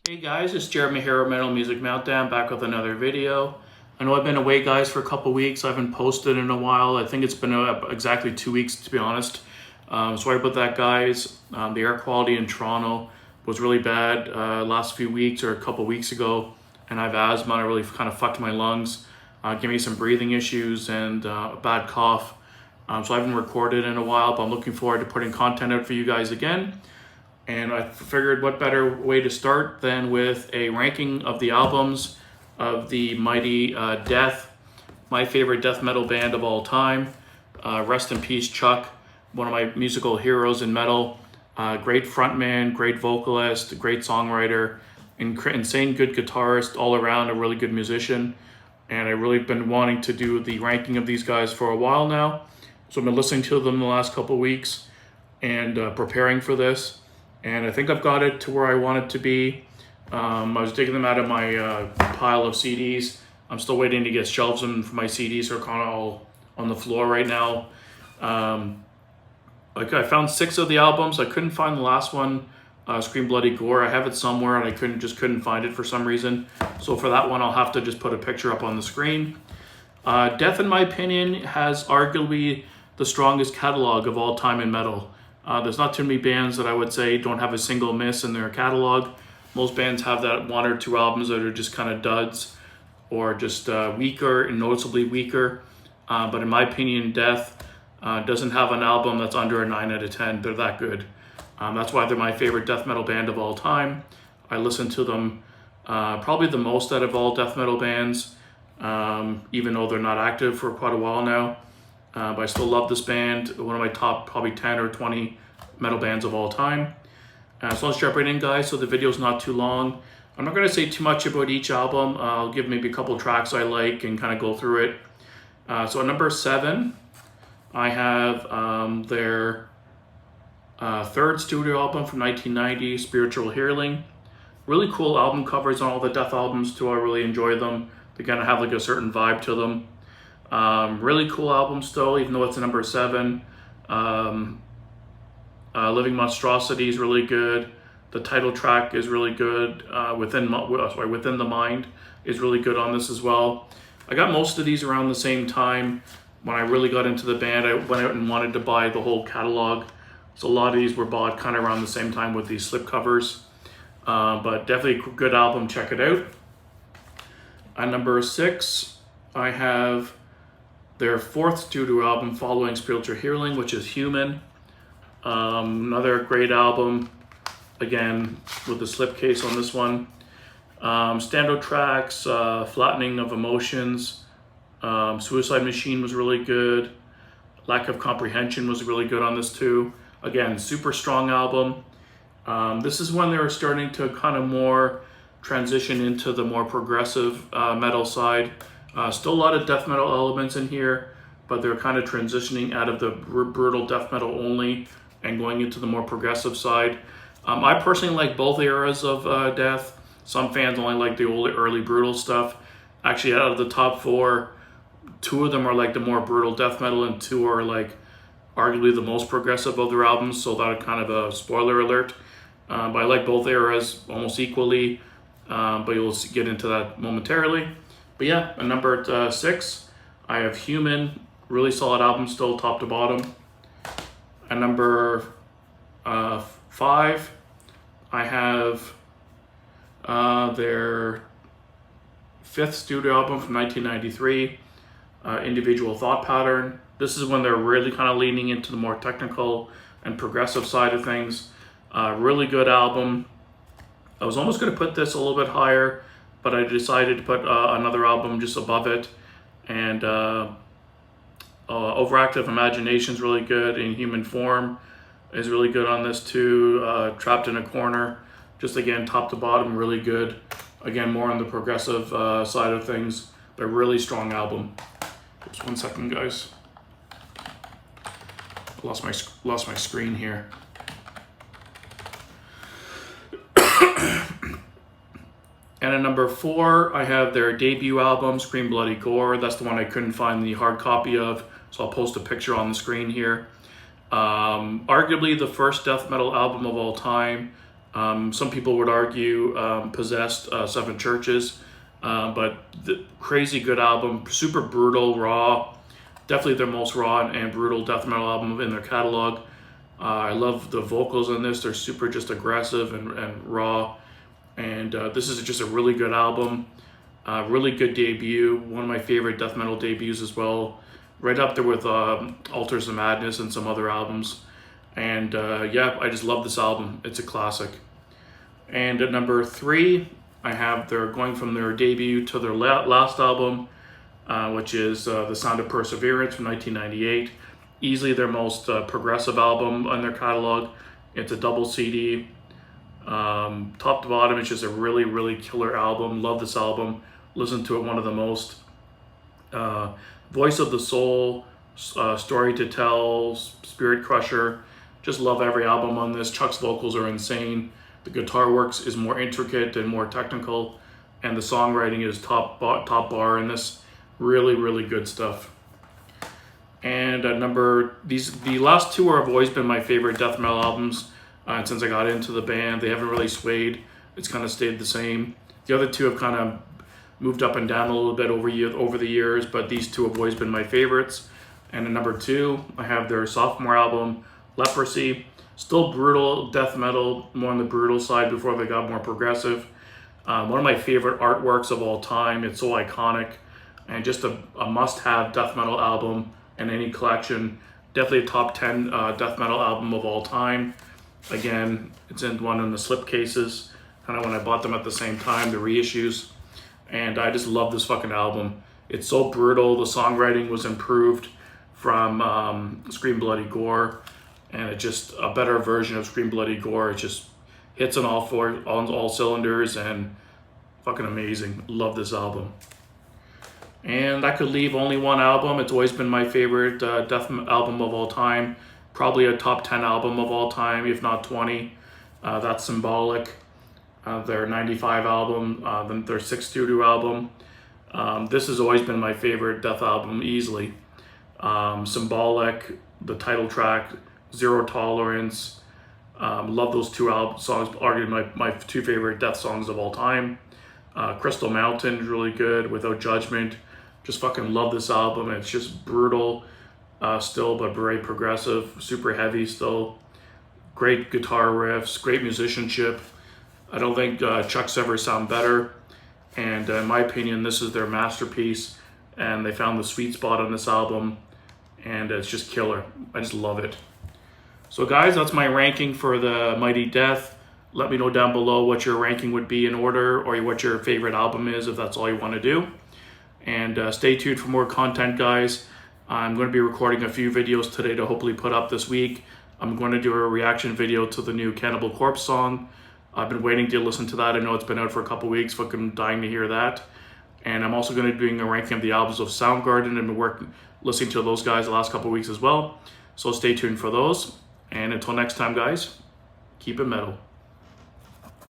Hey guys, it's Jeremy here at Metal Music Meltdown, back with another video. I know I've been away, guys, for a couple weeks. I haven't posted in a while. I think it's been exactly 2 weeks, to be honest. Sorry about that, guys. The air quality in Toronto was really bad last few weeks or a couple weeks ago, and I have asthma and it really kind of fucked my lungs. Gave me some breathing issues and a bad cough. So I haven't recorded in a while, but I'm looking forward to putting content out for you guys again. And I figured what better way to start than with a ranking of the albums of the mighty Death, my favorite death metal band of all time. Rest in peace, Chuck, one of my musical heroes in metal. Great frontman, great vocalist, great songwriter, insane good guitarist, all around a really good musician. And I've really been wanting to do the ranking of these guys for a while now. So I've been listening to them the last couple weeks and preparing for this. And I think I've got it to where I want it to be. I was digging them out of my pile of CDs. I'm still waiting to get shelves in for my CDs. They're kind of all on the floor right now. I found 6 of the albums. I couldn't find the last one, Scream Bloody Gore. I have it somewhere and I couldn't find it for some reason. So for that one, I'll have to just put a picture up on the screen. Death, in my opinion, has arguably the strongest catalog of all time in metal. There's not too many bands that I would say don't have a single miss in their catalog. Most bands have that 1 or 2 albums that are just kind of duds or just weaker and noticeably weaker. But in my opinion, Death doesn't have an album that's under a 9 out of 10. They're that good. That's why they're my favorite death metal band of all time. I listen to them probably the most out of all death metal bands, even though they're not active for quite a while now. But I still love this band, one of my top probably 10 or 20 metal bands of all time. So let's jump right in, guys, so the video's not too long. I'm not going to say too much about each album. I'll give maybe a couple tracks I like and kind of go through it. So at number 7, I have their 3rd studio album from 1990, Spiritual Healing. Really cool album covers on all the Death albums too. I really enjoy them. They kind of have like a certain vibe to them. Really cool album still, even though it's a number 7. Living Monstrosity is really good. The title track is really good. Within the Mind is really good on this as well. I got most of these around the same time. When I really got into the band, I went out and wanted to buy the whole catalog. So a lot of these were bought kind of around the same time with these slipcovers. But definitely a good album, check it out. At number 6, I have their 4th studio album following Spiritual Healing, which is Human. Another great album, again, with the slipcase on this one. Standout tracks, Flattening of Emotions, Suicide Machine was really good. Lack of Comprehension was really good on this too. Again, super strong album. This is when they were starting to kind of more transition into the more progressive metal side. Still a lot of death metal elements in here, but they're kind of transitioning out of the brutal death metal only and going into the more progressive side. I personally like both eras of Death. Some fans only like the early brutal stuff. Actually, out of the top 4, 2 of them are like the more brutal death metal and 2 are like arguably the most progressive of their albums, so that's kind of a spoiler alert. But I like both eras almost equally, but you'll get into that momentarily. But yeah, at number 6, I have Human, really solid album still, top to bottom. At number 5, I have their 5th studio album from 1993, Individual Thought Pattern. This is when they're really kind of leaning into the more technical and progressive side of things. Really good album. I was almost going to put this a little bit higher, but I decided to put another album just above it. And Overactive Imagination is really good. In Human Form is really good on this too. Trapped in a Corner, just again, top to bottom, really good. Again, more on the progressive side of things, but really strong album. Just 1 second, guys. Lost my screen here. And at number 4, I have their debut album, Scream Bloody Gore. That's the one I couldn't find the hard copy of, so I'll post a picture on the screen here. Arguably the first death metal album of all time. Some people would argue Possessed, Seven Churches, but the crazy good album, super brutal, raw, definitely their most raw and brutal death metal album in their catalog. I love the vocals in this. They're super just aggressive and raw. And this is just a really good album. Really good debut. One of my favorite death metal debuts as well. Right up there with Altars of Madness and some other albums. And yeah, I just love this album. It's a classic. And at number 3, I have they're going from their debut to their last album, which is The Sound of Perseverance from 1998. Easily their most progressive album on their catalog. It's a double CD. Top to bottom, it's just a really, really killer album. Love this album. Listen to it one of the most. Voice of the Soul, Story to Tell, Spirit Crusher. Just love every album on this. Chuck's vocals are insane. The guitar works is more intricate and more technical. And the songwriting is top bar in this. Really, really good stuff. And the last two have always been my favorite death metal albums. And since I got into the band, they haven't really swayed. It's kind of stayed the same. The other two have kind of moved up and down a little bit over the years, but these two have always been my favorites. And at number 2, I have their sophomore album, Leprosy. Still brutal death metal, more on the brutal side before they got more progressive. One of my favorite artworks of all time. It's so iconic and just a must-have death metal album in any collection. Definitely a top 10 death metal album of all time. Again, it's in one in the slipcases, kind of when I bought them at the same time, the reissues. And I just love this fucking album. It's so brutal. The songwriting was improved from Scream Bloody Gore, and it's just a better version of Scream Bloody Gore. It just hits on all cylinders and fucking amazing. Love this album. And I could leave only one album. It's always been my favorite death album of all time. Probably a top 10 album of all time, if not 20. That's Symbolic, their 95 album, their 6th studio album. This has always been my favorite death album, easily. Symbolic, the title track, Zero Tolerance. Love those two songs, arguably my 2 favorite death songs of all time. Crystal Mountain is really good, Without Judgment. Just fucking love this album. It's just brutal still, but very progressive, super heavy still. Great guitar riffs, great musicianship. I don't think Chuck's ever sound better. And in my opinion, this is their masterpiece. And they found the sweet spot on this album. And it's just killer. I just love it. So guys, that's my ranking for the Mighty Death. Let me know down below what your ranking would be in order, or what your favorite album is, if that's all you want to do. And stay tuned for more content, guys. I'm going to be recording a few videos today to hopefully put up this week. I'm going to do a reaction video to the new Cannibal Corpse song. I've been waiting to listen to that. I know it's been out for a couple weeks. Fucking dying to hear that. And I'm also going to be doing a ranking of the albums of Soundgarden. I've been listening to those guys the last couple weeks as well. So stay tuned for those. And until next time, guys, keep it metal.